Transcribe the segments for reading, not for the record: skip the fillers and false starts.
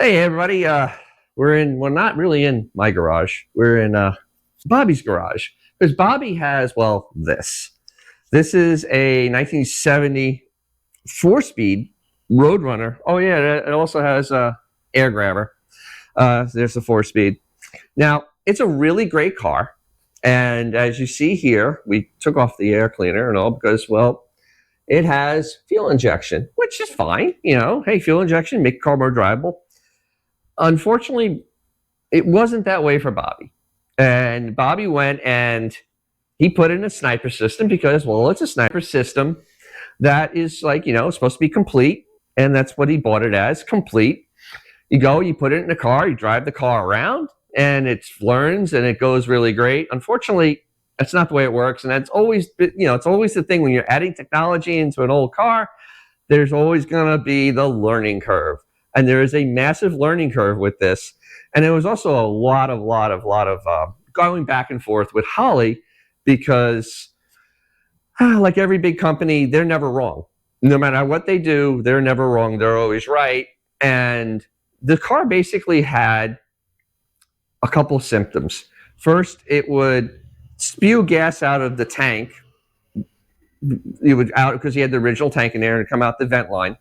Hey everybody, we're in, well, not really in my garage. We're in Bobby's garage. Because Bobby has, well, this. This is a 1970 4-speed Roadrunner. Oh yeah, it also has a air grabber. There's the 4-speed. Now, it's a really great car. And as you see here, we took off the air cleaner and all because, well, it has fuel injection, which is fine. You know, hey, fuel injection, make the car more drivable. Unfortunately, it wasn't that way for Bobby. And Bobby went and he put in a sniper system because, well, it's a sniper system that is like, you know, supposed to be complete. And that's what he bought it as, complete. You go, you put it in the car, you drive the car around, and it learns and it goes really great. Unfortunately, that's not the way it works. And that's always, you know, it's always the thing when you're adding technology into an old car, there's always going to be the learning curve. And there is a massive learning curve with this. And there was also a lot of going back and forth with Holley because, like every big company, they're never wrong. No matter what they do, they're never wrong. They're always right. And the car basically had a couple of symptoms. First, it would spew gas out of the tank. It would out because he had the original tank in there and come out the vent line.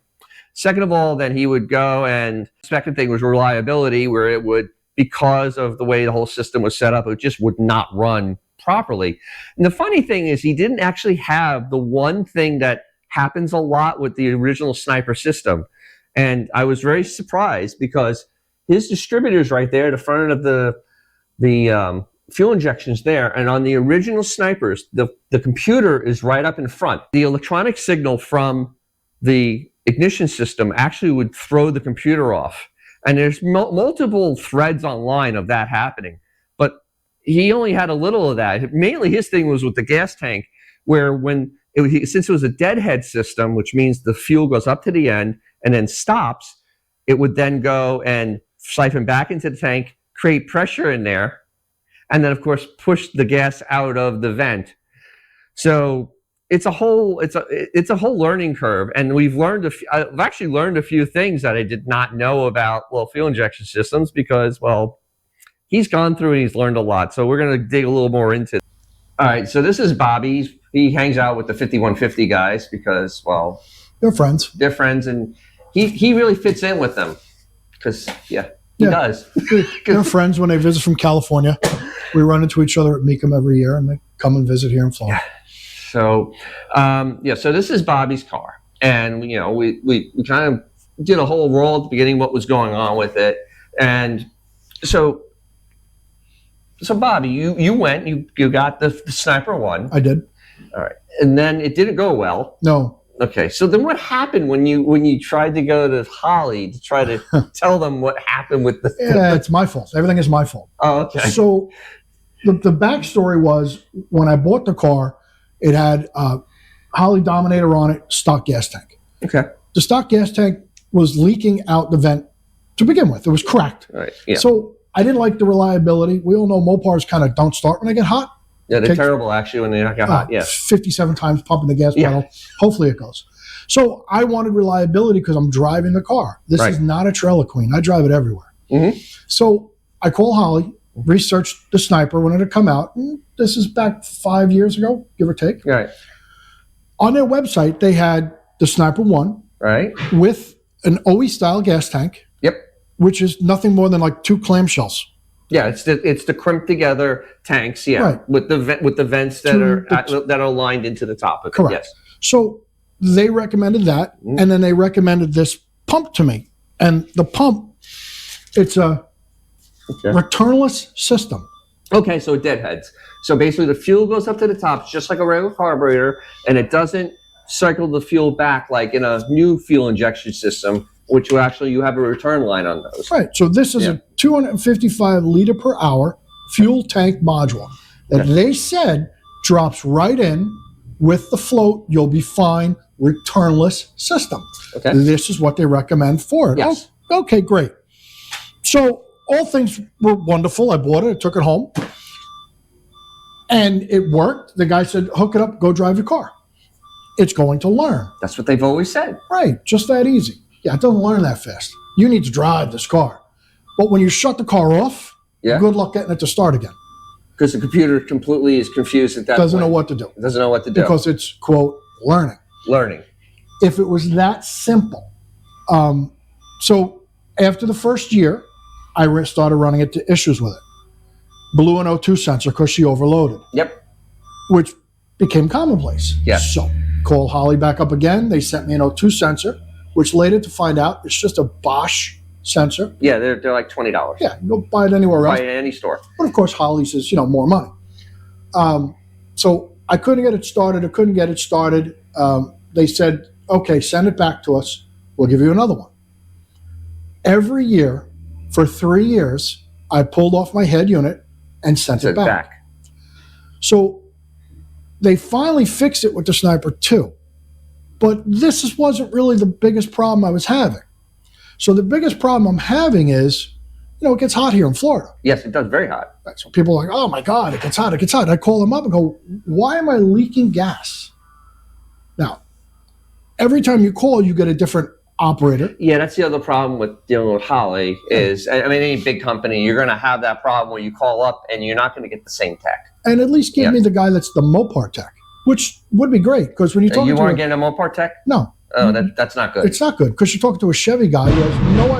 Second of all, then he would go, and the second thing was reliability, where it would, because of the way the whole system was set up, it just would not run properly. And the funny thing is he didn't actually have the one thing that happens a lot with the original sniper system. And I was very surprised because his distributor's right there, the front of the fuel injection's there. And on the original snipers, the computer is right up in front. The electronic signal from the ignition system actually would throw the computer off. And there's multiple threads online of that happening. But he only had a little of that. Mainly his thing was with the gas tank, where since it was a deadhead system, which means the fuel goes up to the end and then stops, it would then go and siphon back into the tank, create pressure in there, and then of course push the gas out of the vent. So it's a whole learning curve, and I've actually learned a few things that I did not know about, well, fuel injection systems, because, well, he's gone through and he's learned a lot. So we're going to dig a little more into it. All right, so this is Bobby. He hangs out with the 5150 guys because, well, they're friends. They're friends, and he really fits in with them because, yeah, he does. They're friends when they visit from California. We run into each other at Meekum every year, and they come and visit here in Florida. Yeah. So, so this is Bobby's car, and you know we kind of did a whole roll at the beginning, what was going on with it, and so Bobby, you went, you got the Sniper 1. I did. All right, and then it didn't go well. No. Okay, so then what happened when you tried to go to Holley to try to tell them what happened with the? Yeah, it's my fault. Everything is my fault. Oh, okay. So the backstory was when I bought the car, it had Holley Dominator on it, stock gas tank. Okay. The stock gas tank was leaking out the vent to begin with. It was cracked. Right. Yeah. So I didn't like the reliability. We all know Mopars kind of don't start when they get hot. Yeah, they're terrible actually when they get hot. Yeah. 57 times pumping the gas pedal. Hopefully it goes. So I wanted reliability because I'm driving the car. This is not a trailer queen. I drive it everywhere. Mm-hmm. So I call Holley, researched the Sniper when it had come out. And this is back 5 years ago, give or take. Right. On their website, they had the Sniper 1 with an OE style gas tank. Yep. Which is nothing more than like 2 clamshells. Yeah, it's the crimped together tanks. Yeah, right. with the vents that are aligned into the top of it. Correct. Yes. So they recommended that, and then they recommended this pump to me. And the pump, it's a returnless system. Okay, so it deadheads. So basically, the fuel goes up to the top, just like a regular carburetor, and it doesn't cycle the fuel back like in a new fuel injection system, which you have a return line on those. Right. So this is a 255 liter per hour fuel tank module that they said drops right in with the float. You'll be fine. Returnless system. Okay. This is what they recommend for it. Yes. Oh, okay, great. So all things were wonderful. I bought it. I took it home. And it worked. The guy said, hook it up, go drive your car. It's going to learn. That's what they've always said. Right. Just that easy. Yeah, it doesn't learn that fast. You need to drive this car. But when you shut the car off, good luck getting it to start again. Because the computer completely is confused at that Doesn't point. know what to do. It doesn't know what to do. Because it's, quote, learning. If it was that simple. So after the first year, I started running into issues with it. Blew an O2 sensor because she overloaded. Yep. Which became commonplace. Yeah. So call Holley back up again. They sent me an O2 sensor, which later to find out it's just a Bosch sensor. Yeah, they're like $20. Yeah, you go buy it anywhere else. Buy it at any store. But of course, Holley says, more money. So I couldn't get it started. They said, okay, send it back to us. We'll give you another one. Every year, for 3 years, I pulled off my head unit and sent it back. So they finally fixed it with the Sniper 2. But this wasn't really the biggest problem I was having. So the biggest problem I'm having is, it gets hot here in Florida. Yes, it does, very hot. Right, so people are like, oh my God, it gets hot. I call them up and go, why am I leaking gas? Now, every time you call, you get a different operator. Yeah, that's the other problem with dealing with Holley is, any big company, you're going to have that problem where you call up and you're not going to get the same tech. And at least give me the guy that's the Mopar tech, which would be great, because when you talk you weren't getting a Mopar tech? No. Oh, that's not good. It's not good, because you're talking to a Chevy guy who has no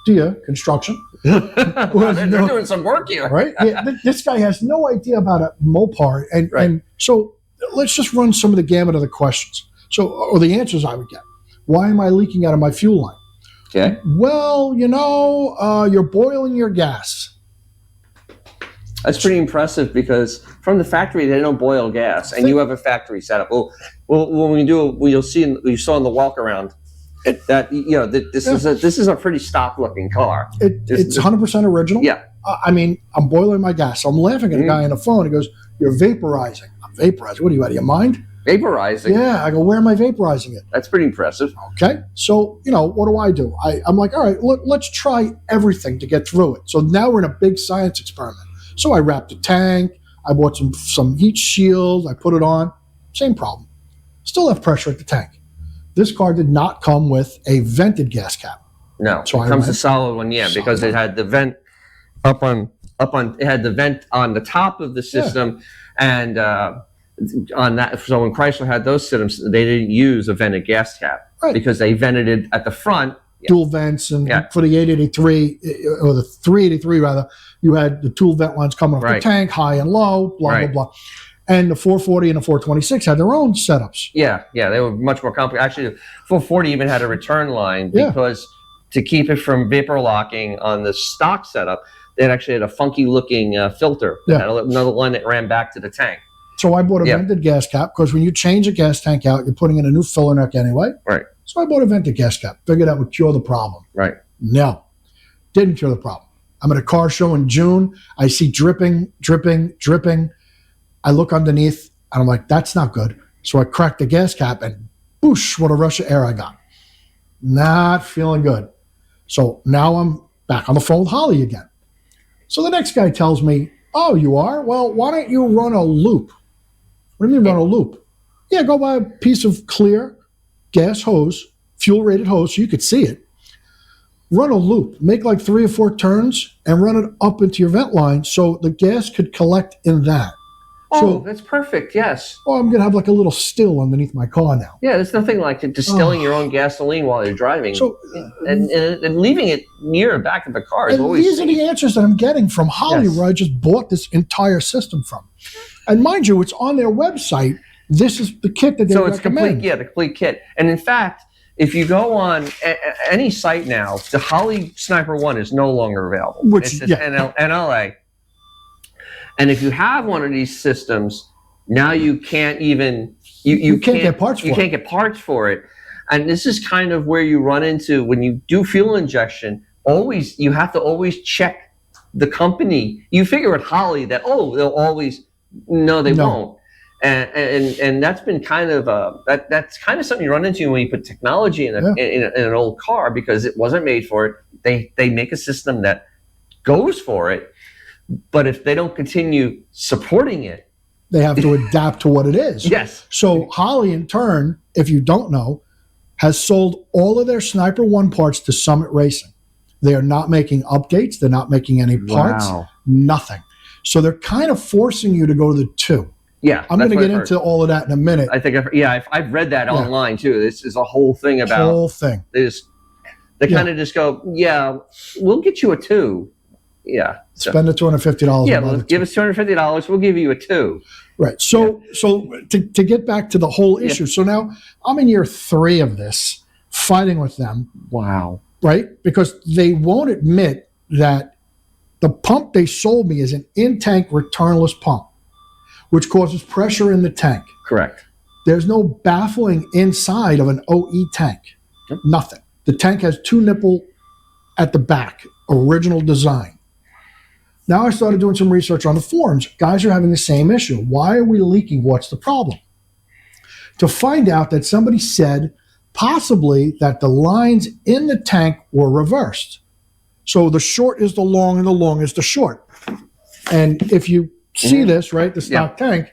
idea, construction. They're doing some work here. Right? Yeah, this guy has no idea about a Mopar. And so let's just run some of the gamut of the questions. Or the answers I would get. Why am I leaking out of my fuel line? Okay. Well, you're boiling your gas. That's pretty impressive, because from the factory they don't boil gas, and you have a factory setup. Well, when we do, you saw in the walk around this is a pretty stock looking car. It's 100% original. Yeah. I'm boiling my gas. So I'm laughing at a guy on the phone. He goes, "You're vaporizing." I'm vaporizing. What are you, out of your mind? Vaporizing? Yeah. I go, where am I vaporizing it? That's pretty impressive. Okay. So, what do? I'm like, all right, let's try everything to get through it. So now we're in a big science experiment. So I wrapped a tank. I bought some heat shield. I put it on. Same problem. Still have pressure at the tank. This car did not come with a vented gas cap. No, so it comes a solid one, because it had the vent it had the vent on the top of the system, and on that. So when Chrysler had those systems, they didn't use a vented gas cap because they vented it at the front. Dual vents, and for the 883 or the 383 rather, you had the dual vent lines coming off the tank, high and low, blah blah blah. And the 440 and the 426 had their own setups. Yeah, they were much more complicated. Actually, the 440 even had a return line because to keep it from vapor locking on the stock setup, they actually had a funky looking filter. They had another line that ran back to the tank. So I bought a vented gas cap, because when you change a gas tank out, you're putting in a new filler neck anyway. Right. So I bought a vented gas cap. Figured that would cure the problem. Right. No, didn't cure the problem. I'm at a car show in June. I see dripping. I look underneath, and I'm like, that's not good. So I cracked the gas cap, and boosh, what a rush of air I got. Not feeling good. So now I'm back on the phone with Holley again. So the next guy tells me, oh, you are? Well, why don't you run a loop? What do you mean run a loop? Yeah, go buy a piece of clear gas hose, fuel-rated hose, so you could see it. Run a loop. Make like 3 or 4 turns and run it up into your vent line so the gas could collect in that. Oh, that's perfect, yes. Oh, I'm going to have like a little still underneath my car now. Yeah, there's nothing like distilling your own gasoline while you're driving. So, and leaving it near the back of the car is always these are the answers that I'm getting from Holley, where I just bought this entire system from. And mind you, it's on their website. This is the kit that they recommend. So it's complete, the complete kit. And in fact, if you go on any site now, the Holley Sniper 1 is no longer available. It's NLA. And if you have one of these systems, now you can't even you can't get parts for it. You can't get parts for it. And this is kind of where you run into when you do fuel injection. You have to always check the company. You figure at Holley that they'll always won't. And that's been kind of that's kind of something you run into when you put technology in an old car, because it wasn't made for it. They make a system that goes for it. But if they don't continue supporting it, they have to adapt to what it is. Yes. So Holley, in turn, if you don't know, has sold all of their Sniper 1 parts to Summit Racing. They are not making updates. They're not making any parts. Wow. Nothing. So they're kind of forcing you to go to the 2. Yeah, I'm going to get into all of that in a minute. I think, I've read that online too. This is a whole thing about whole thing. They kind of just go, yeah, we'll get you a 2. Yeah, spend the $250. Yeah, well, give us $250. We'll give you a 2. Right. So to get back to the whole issue. So now I'm in year 3 of this, fighting with them. Wow. Right, because they won't admit that the pump they sold me is an in-tank returnless pump, which causes pressure in the tank. Correct. There's no baffling inside of an OE tank. Yep. Nothing. The tank has 2 nipple at the back, original design. Now I started doing some research on the forums. Guys are having the same issue. Why are we leaking? What's the problem? To find out that somebody said possibly that the lines in the tank were reversed. So the short is the long and the long is the short. And if you see this, right, the stock tank,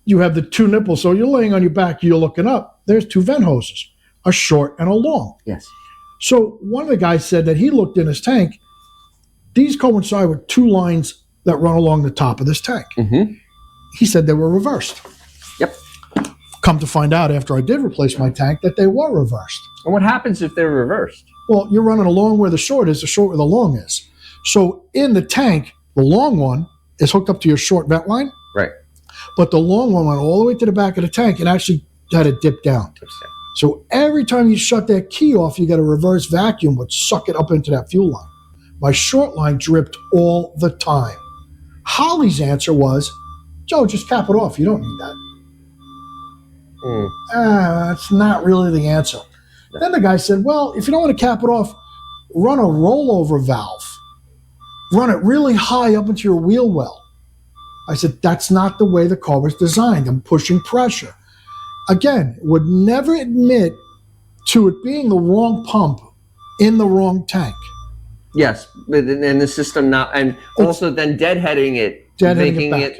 you have the 2 nipples. So you're laying on your back, you're looking up. There's 2 vent hoses, a short and a long. Yes. So one of the guys said that he looked in his tank. These coincide with 2 lines that run along the top of this tank. Mm-hmm. He said they were reversed. Yep. Come to find out after I did replace my tank that they were reversed. And what happens if they're reversed? Well, you're running along where the short is, the short where the long is. So in the tank, the long one is hooked up to your short vent line. Right. But the long one went all the way to the back of the tank and actually had it dip down. So every time you shut that key off, you got a reverse vacuum which suck it up into that fuel line. My short line dripped all the time. Holley's answer was, Joe, just cap it off. You don't need that. That's not really the answer. Then the guy said, well, if you don't want to cap it off, run a rollover valve. Run it really high up into your wheel well. I said, that's not the way the car was designed. I'm pushing pressure. Again, would never admit to it being the wrong pump in the wrong tank. Yes, and the system not, and also then deadheading it,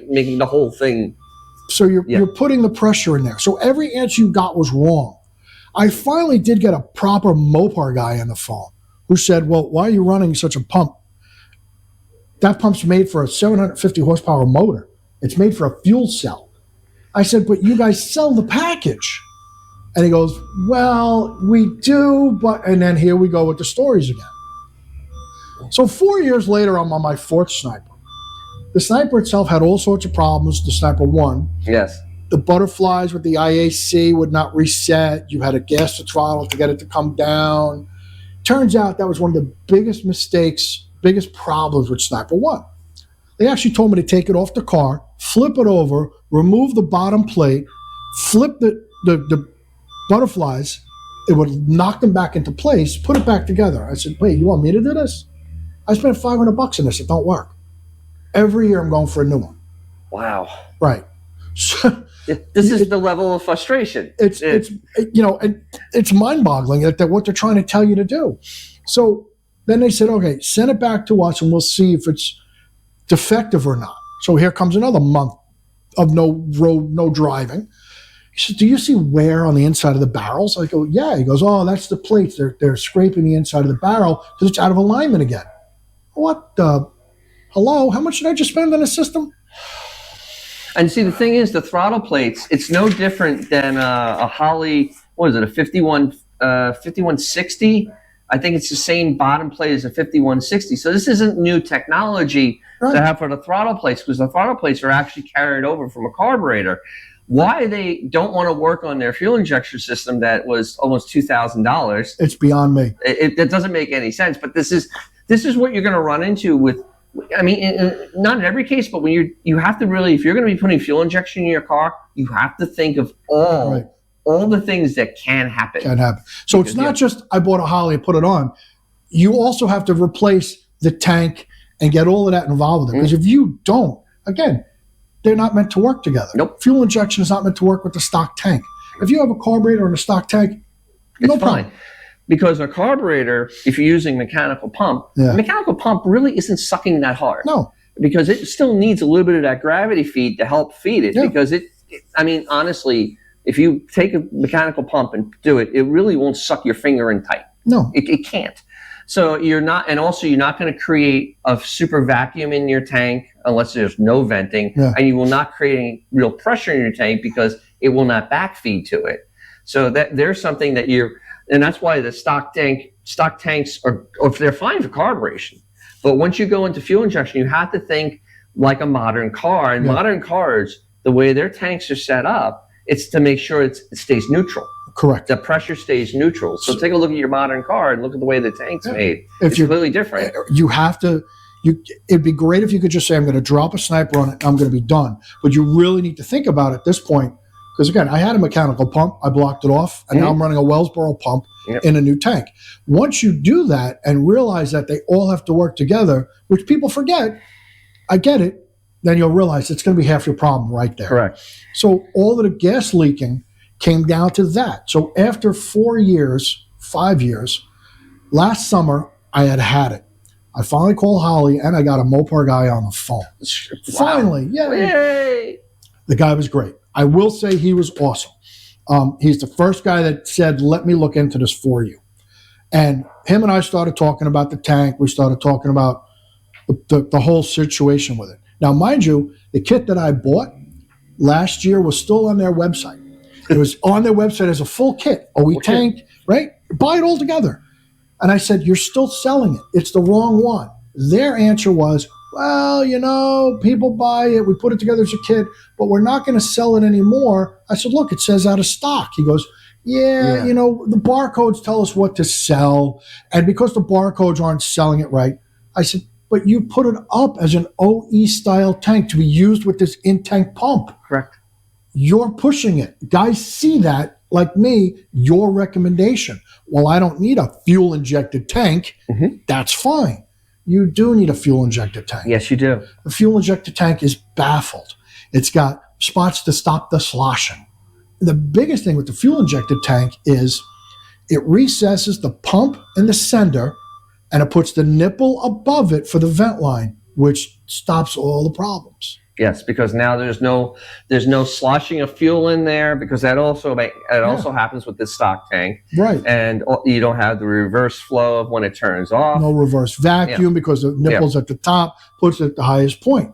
making the whole thing. So you're putting the pressure in there. So every answer you got was wrong. I finally did get a proper Mopar guy on the phone who said, well, why are you running such a pump? That pump's made for a 750 horsepower motor. It's made for a fuel cell. I said, but you guys sell the package. And he goes, well, we do, but, and then here we go with the stories again. So 4 years later, I'm on my 4th Sniper. The Sniper itself had all sorts of problems, the Sniper 1. Yes. The butterflies with the IAC would not reset. You had to gas the throttle to get it to come down. Turns out that was one of the biggest mistakes, biggest problems with Sniper 1. They actually told me to take it off the car, flip it over, remove the bottom plate, flip the butterflies. It would knock them back into place, put it back together. I said, wait, you want me to do this? I spent $500 in this. It don't work. Every year I'm going for a new one. Wow. Right. So, this is the level of frustration. It's mind-boggling that what they're trying to tell you to do. So then they said, okay, send it back to us and we'll see if it's defective or not. So here comes another month of no road, no driving. He said, do you see wear on the inside of the barrels? I go, yeah. He goes, oh, that's the plates. They're scraping the inside of the barrel because it's out of alignment again. What the? Hello? How much did I just spend on a system? And see, the thing is, the throttle plates, it's no different than a Holley, what is it, a 5160? I think it's the same bottom plate as a 5160. So this isn't new technology to have for the throttle plates, because the throttle plates are actually carried over from a carburetor. Why they don't want to work on their fuel injection system that was almost $2,000? It's beyond me. It doesn't make any sense. But this is what you're going to run into with. I mean, not in every case, but when you have to really, if you're going to be putting fuel injection in your car, you have to think of all the things that can happen. Can happen. So it's not just I bought a Holley and put it on. You also have to replace the tank and get all of that involved with it. Because if you don't, again, they're not meant to work together. Nope. Fuel injection is not meant to work with the stock tank. If you have a carburetor and a stock tank, no problem. Because a carburetor, if you're using mechanical pump, a mechanical pump really isn't sucking that hard. No. Because it still needs a little bit of that gravity feed to help feed it. Yeah. Because I mean, honestly, If you take a mechanical pump and do it, it really won't suck your finger in tight. No, it can't. So you're not going to create a super vacuum in your tank unless there's no venting, and you will not create any real pressure in your tank because it will not backfeed to it. So that there's something that and that's why the stock tanks are, they're fine for carburation. But once you go into fuel injection, you have to think like a modern car. And modern cars, the way their tanks are set up, it's to make sure it stays neutral. Correct. The pressure stays neutral. So take a look at your modern car and look at the way the tank's made. It's completely different. You have to. It'd be great if you could just say, I'm going to drop a sniper on it and I'm going to be done. But you really need to think about it at this point. Because again, I had a mechanical pump. I blocked it off. And now I'm running a Wellsboro pump in a new tank. Once you do that and realize that they all have to work together, which people forget, I get it, then you'll realize it's going to be half your problem right there. Correct. So all of the gas leaking came down to that. So after 5 years, last summer, I had it. I finally called Holley, and I got a Mopar guy on the phone. Wow. Finally, yay! The guy was great. I will say he was awesome. He's the first guy that said, let me look into this for you. And him and I started talking about the tank. We started talking about the whole situation with it. Now, mind you, the kit that I bought last year was still on their website. It was on their website as a full kit. Tank, right? Buy it all together. And I said, you're still selling it. It's the wrong one. Their answer was, well, people buy it. We put it together as a kit, but we're not going to sell it anymore. I said, look, it says out of stock. He goes, yeah, the barcodes tell us what to sell. And because the barcodes aren't selling it right, I said, but you put it up as an OE-style tank to be used with this in-tank pump. Correct. You're pushing it. Guys see that, like me, your recommendation. Well, I don't need a fuel-injected tank. That's fine. You do need a fuel-injected tank. Yes, you do. The fuel-injected tank is baffled. It's got spots to stop the sloshing. The biggest thing with the fuel-injected tank is it recesses the pump and the sender, and it puts the nipple above it for the vent line, which stops all the problems. Yes, because now there's no sloshing of fuel in there, because that also happens with this stock tank, right? And you don't have the reverse flow of when it turns off. No reverse vacuum because the nipple's at the top, puts it at the highest point.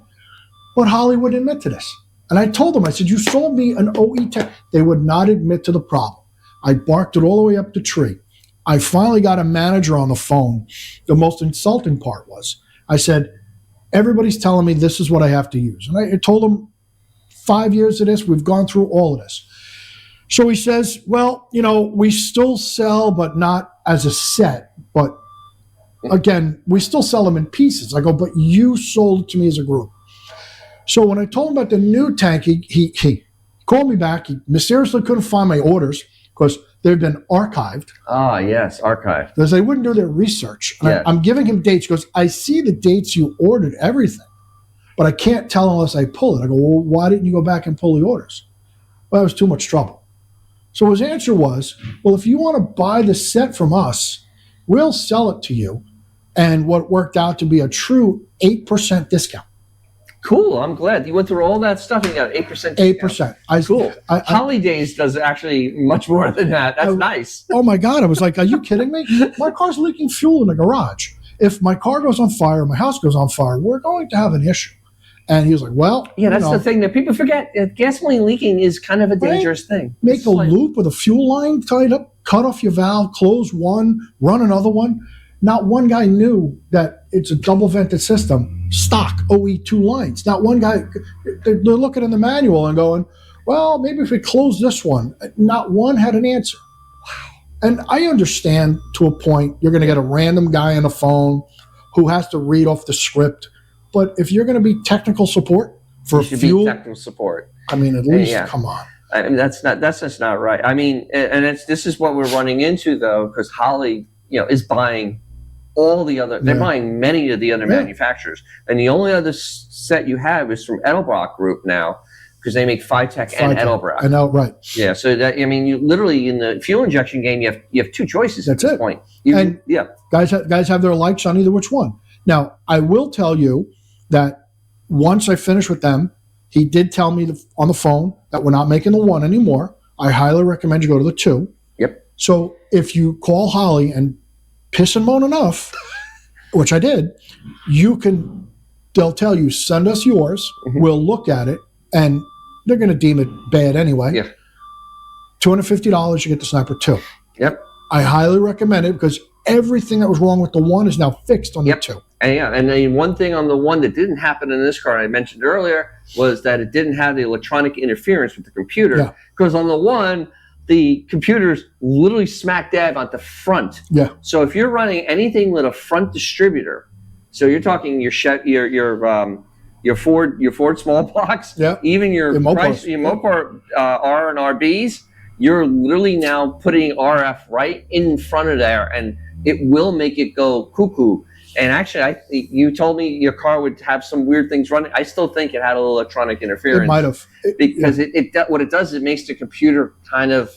But Holley wouldn't admit to this, and I told them, I said, you sold me an OE tank. They would not admit to the problem. I barked it all the way up the tree. I finally got a manager on the phone. The most insulting part was, I said, everybody's telling me this is what I have to use. And I told him 5 years of this, we've gone through all of this. So he says, well, we still sell, but not as a set. But again, we still sell them in pieces. I go, but you sold it to me as a group. So when I told him about the new tank, he called me back. He mysteriously couldn't find my orders because they've been archived. Ah, yes, archived. Because they wouldn't do their research. And I'm giving him dates. He goes, I see the dates you ordered everything, but I can't tell unless I pull it. I go, well, why didn't you go back and pull the orders? Well, that was too much trouble. So his answer was, well, if you want to buy the set from us, we'll sell it to you. And what worked out to be a true 8% discount. Cool. I'm glad you went through all that stuff and you got 8%. 8%. Cool. Holidays does actually much more than that. That's nice. Oh my God. I was like, are you kidding me? My car's leaking fuel in the garage. If my car goes on fire, my house goes on fire, we're going to have an issue. And he was like, well, that's the thing that people forget. Gasoline leaking is kind of a dangerous thing. Make a loop with a fuel line, tie it up, cut off your valve, close one, run another one. Not one guy knew that it's a double vented system, stock OE2 lines. Not one guy, they're looking in the manual and going, well, maybe if we close this one. Not one had an answer. Wow. And I understand to a point, you're going to get a random guy on the phone who has to read off the script. But if you're going to be technical support for fuel, technical support. I mean, at least come on. I mean, that's just not right. I mean, and this is what we're running into though, because Holley, is buying all the other. They're buying many of the other manufacturers, and the only other set you have is from Edelbrock Group now, because they make Phytech and Edelbrock. I know, right? Yeah. So that you literally in the fuel injection game, you have two choices. That's at this point. Guys have their likes on either which one. Now, I will tell you that once I finished with them, he did tell me on the phone that we're not making the one anymore. I highly recommend you go to the 2. Yep. So if you call Holley and piss and moan enough, which I did, they'll tell you, send us yours, we'll look at it, and they're going to deem it bad anyway. Yeah. $250, you get the Sniper 2. Yep. I highly recommend it because everything that was wrong with the 1 is now fixed on the 2. And then one thing on the 1 that didn't happen in this car I mentioned earlier was that it didn't have the electronic interference with the computer. Because on the 1, the computer's literally smack dab at the front. Yeah. So if you're running anything with a front distributor, so you're talking your Ford small blocks, even your Mopar R and RBs, you're literally now putting RF right in front of there, and it will make it go cuckoo. And actually, you told me your car would have some weird things running. I still think it had a little electronic interference. It might have. Because what it does is it makes the computer kind of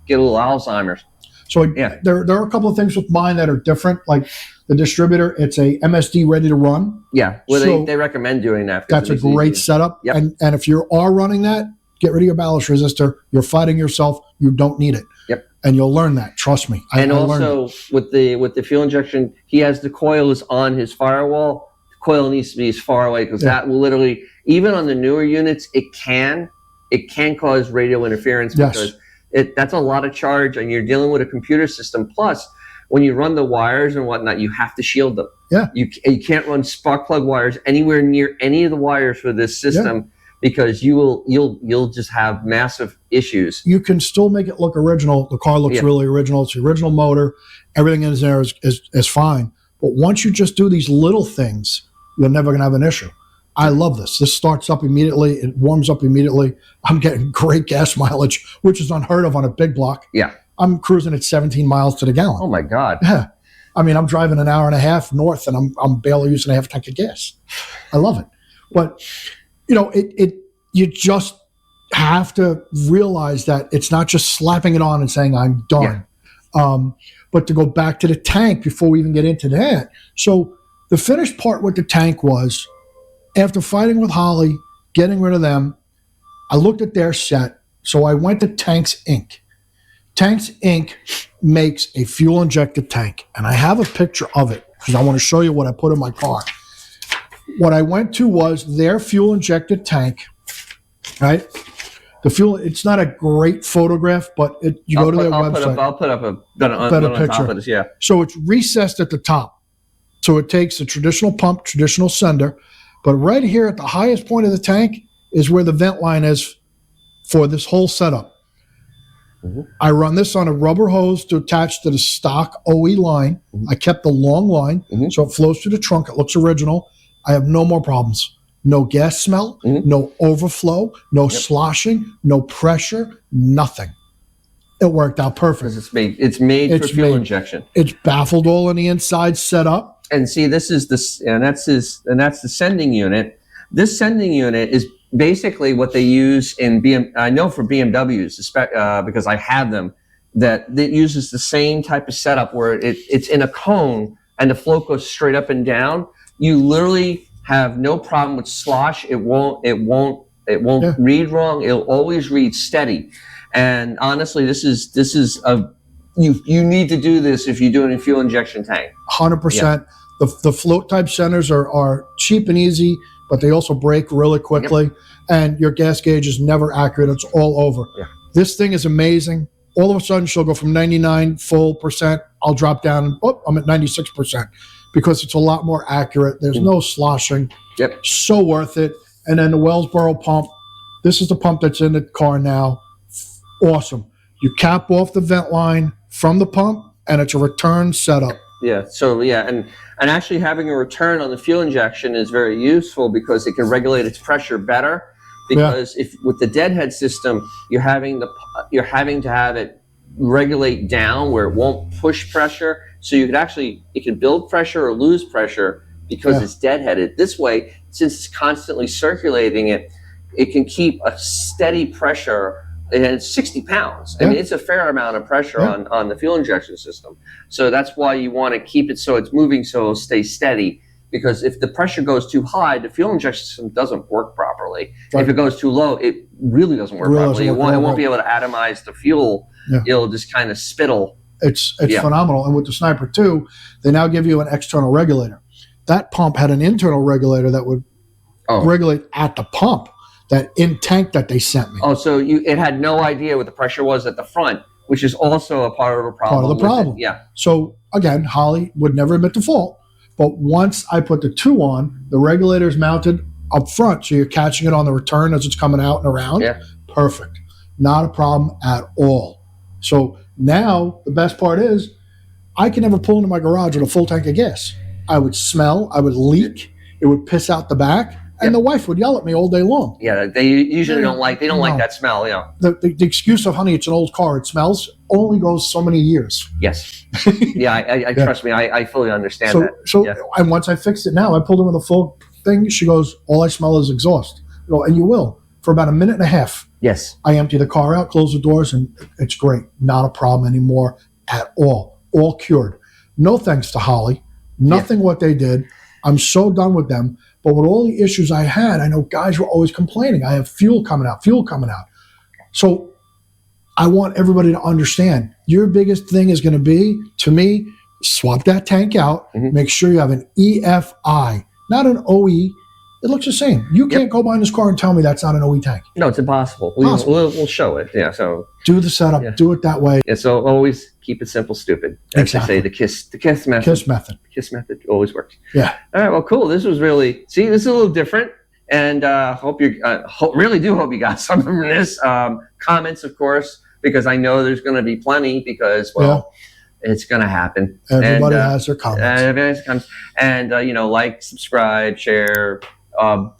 get a little Alzheimer's. So there are a couple of things with mine that are different. Like the distributor, it's a MSD ready to run. Yeah, well, they recommend doing that. That's a great setup. Yep. And if you are running that, get rid of your ballast resistor. You're fighting yourself. You don't need it. Yep. And you'll learn that. Trust me. And also with the fuel injection, he has the coils on his firewall. The coil needs to be as far away because that will literally, even on the newer units, it can cause radio interference because that's a lot of charge, and you're dealing with a computer system. Plus, when you run the wires and whatnot, you have to shield them. Yeah. You can't run spark plug wires anywhere near any of the wires for this system because you'll just have massive issues. You can still make it look original. The car looks really original. It's the original motor. Everything in there is fine. But once you just do these little things, you're never going to have an issue. I love this. This starts up immediately. It warms up immediately. I'm getting great gas mileage, which is unheard of on a big block. Yeah. I'm cruising at 17 miles to the gallon. Oh, my God. Yeah. I mean, I'm driving an hour and a half north, and I'm barely using a half tank of gas. I love it. But, you just have to realize that it's not just slapping it on and saying, I'm done. Yeah. But to go back to the tank before we even get into that. So the finished part with the tank was, after fighting with Holley, getting rid of them, I looked at their set. So I went to Tanks Inc. Tanks Inc. makes a fuel-injected tank. And I have a picture of it because I want to show you what I put in my car. What I went to was their fuel-injected tank, right? The fuel, it's not a great photograph, but you go to their website. I'll put up a better picture. Top of this, yeah. So it's recessed at the top. So it takes a traditional pump, traditional sender, but right here at the highest point of the tank is where the vent line is for this whole setup. Mm-hmm. I run this on a rubber hose to attach to the stock OE line. Mm-hmm. I kept the long line, so it flows through the trunk. It looks original. I have no more problems. No gas smell, no overflow, no sloshing, no pressure, nothing. It worked out perfect. It's made for fuel injection. It's baffled all on the inside set up. And see, that's the sending unit. This sending unit is basically what they use in I know for BMWs, because I have them, that it uses the same type of setup where it's in a cone and the float goes straight up and down. You literally have no problem with slosh. It won't read wrong. It'll always read steady. And honestly, this is you need to do this if you're doing a fuel injection tank. 100%. The float type centers are cheap and easy, but they also break really quickly. And your gas gauge is never accurate. It's all over. Yeah. This thing is amazing. All of a sudden, she'll go from 99 full percent. I'll drop down. I'm at 96%. Because it's a lot more accurate. There's no sloshing. Yep. So worth it. And then the Wellsboro pump. This is the pump that's in the car now. Awesome. You cap off the vent line from the pump, and it's a return setup. Yeah. So and actually having a return on the fuel injection is very useful because it can regulate its pressure better. Because if with the deadhead system, you're having to have it regulate down where it won't push pressure. So it can build pressure or lose pressure because it's deadheaded. This way, since it's constantly circulating it can keep a steady pressure, and it's 60 pounds. I mean, it's a fair amount of pressure on the fuel injection system. So that's why you want to keep it so it's moving so it'll stay steady. because if the pressure goes too high, the fuel injection system doesn't work properly. Right. If it goes too low, it really doesn't work properly. It won't be able to atomize the fuel. Yeah. It'll just kind of spittle. It's phenomenal. And with the Sniper 2, they now give you an external regulator. That pump had an internal regulator that would regulate at the pump, that in tank that they sent me. Oh, so it had no idea what the pressure was at the front, which is also a part of the problem. Part of the problem. Yeah. So again, Holley would never admit to fault. But once I put the 2 on, the regulator is mounted up front, so you're catching it on the return as it's coming out and around. Yeah. Perfect. Not a problem at all. So now the best part is I can never pull into my garage with a full tank of gas. I would smell, I would leak, it would piss out the back, and the wife would yell at me all day long. Yeah, they usually don't like that smell. Yeah. The excuse of, honey, it's an old car, it smells, only goes so many years. Yes. Yeah, I trust me, I fully understand that. So and once I fixed it now, I pulled it with a full thing. She goes, all I smell is exhaust. I go, and you will. For about a minute and a half. Yes. I empty the car out, close the doors, and it's great. Not a problem anymore at all. All cured. No thanks to Holley. Nothing what they did. I'm so done with them. But with all the issues I had, I know guys were always complaining. I have fuel coming out. So I want everybody to understand, your biggest thing is going to be, to me, swap that tank out. Make sure you have an EFI, not an OE. It looks the same. You can't go behind this car and tell me that's not an OE tank. No, it's impossible. We'll show it. Yeah. So do the setup. Do it that way. Yeah. So always keep it simple, stupid. As they say, the KISS method. KISS method always works. Yeah. All right. Well, cool. This was really this is a little different, and really do hope you got something from this. Comments, of course, because I know there's going to be plenty. Because it's going to happen. Everybody has their comments. And like, subscribe, share.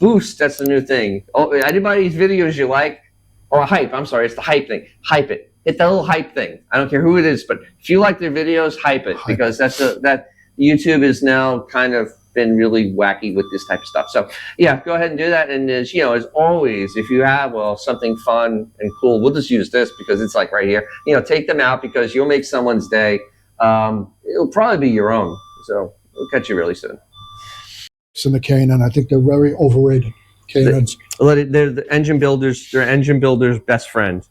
Boost, that's the new thing. Oh, anybody's videos you like, or hype, I'm sorry, it's the hype thing. Hype it. Hit that little hype thing. I don't care who it is, but if you like their videos, hype it, because that YouTube is now kind of been really wacky with this type of stuff. So yeah, go ahead and do that. And as always, if you have something fun and cool, we'll just use this because it's like right here. Take them out because you'll make someone's day. It'll probably be your own. So we'll catch you really soon. And the K&N, I think they're very overrated. K&Ns. They're the engine builders. They're engine builders' best friend.